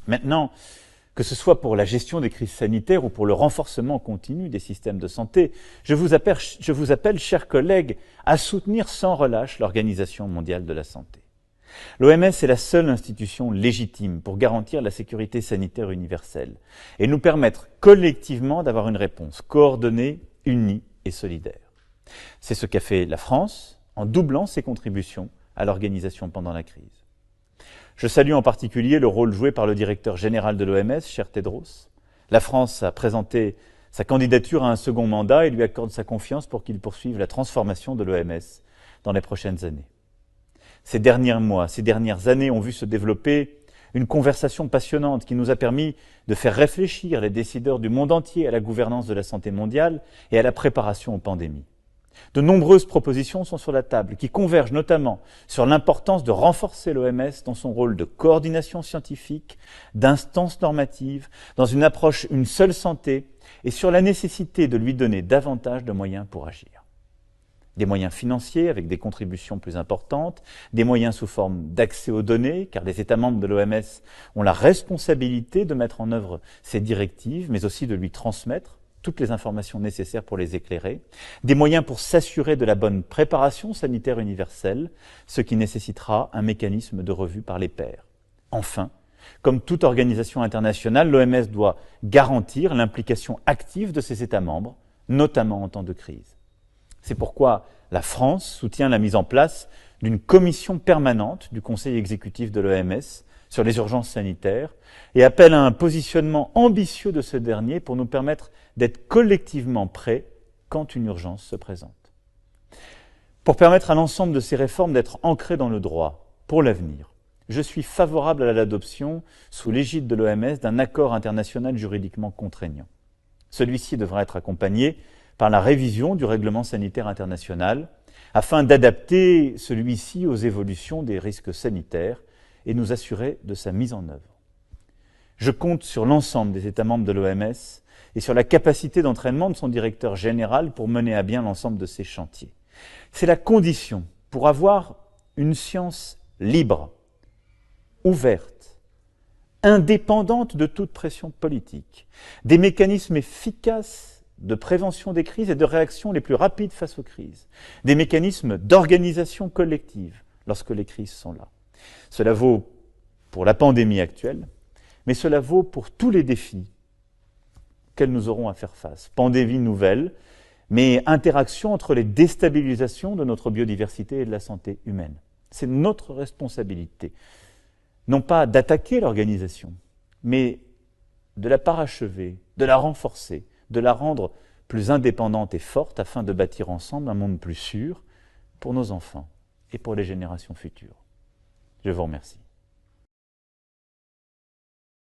Maintenant, que ce soit pour la gestion des crises sanitaires ou pour le renforcement continu des systèmes de santé, je vous appelle, chers collègues, à soutenir sans relâche l'Organisation mondiale de la santé. L'OMS est la seule institution légitime pour garantir la sécurité sanitaire universelle et nous permettre collectivement d'avoir une réponse coordonnée, unie et solidaire. C'est ce qu'a fait la France en doublant ses contributions à l'organisation pendant la crise. Je salue en particulier le rôle joué par le directeur général de l'OMS, cher Tedros. La France a présenté sa candidature à un second mandat et lui accorde sa confiance pour qu'il poursuive la transformation de l'OMS dans les prochaines années. Ces derniers mois, ces dernières années ont vu se développer une conversation passionnante qui nous a permis de faire réfléchir les décideurs du monde entier à la gouvernance de la santé mondiale et à la préparation aux pandémies. De nombreuses propositions sont sur la table, qui convergent notamment sur l'importance de renforcer l'OMS dans son rôle de coordination scientifique, d'instance normative, dans une approche une seule santé, et sur la nécessité de lui donner davantage de moyens pour agir. Des moyens financiers avec des contributions plus importantes, des moyens sous forme d'accès aux données, car les États membres de l'OMS ont la responsabilité de mettre en œuvre ces directives, mais aussi de lui transmettre toutes les informations nécessaires pour les éclairer, des moyens pour s'assurer de la bonne préparation sanitaire universelle, ce qui nécessitera un mécanisme de revue par les pairs. Enfin, comme toute organisation internationale, l'OMS doit garantir l'implication active de ses États membres, notamment en temps de crise. C'est pourquoi la France soutient la mise en place d'une commission permanente du Conseil exécutif de l'OMS sur les urgences sanitaires et appelle à un positionnement ambitieux de ce dernier pour nous permettre d'être collectivement prêts quand une urgence se présente. Pour permettre à l'ensemble de ces réformes d'être ancrées dans le droit pour l'avenir, je suis favorable à l'adoption, sous l'égide de l'OMS, d'un accord international juridiquement contraignant. Celui-ci devra être accompagné par la révision du règlement sanitaire international afin d'adapter celui-ci aux évolutions des risques sanitaires et nous assurer de sa mise en œuvre. Je compte sur l'ensemble des États membres de l'OMS et sur la capacité d'entraînement de son directeur général pour mener à bien l'ensemble de ces chantiers. C'est la condition pour avoir une science libre, ouverte, indépendante de toute pression politique, des mécanismes efficaces de prévention des crises et de réaction les plus rapides face aux crises, des mécanismes d'organisation collective lorsque les crises sont là. Cela vaut pour la pandémie actuelle, mais cela vaut pour tous les défis auxquels nous aurons à faire face. Pandémie nouvelle, mais interaction entre les déstabilisations de notre biodiversité et de la santé humaine. C'est notre responsabilité, non pas d'attaquer l'organisation, mais de la parachever, de la renforcer, de la rendre plus indépendante et forte afin de bâtir ensemble un monde plus sûr pour nos enfants et pour les générations futures. Je vous remercie.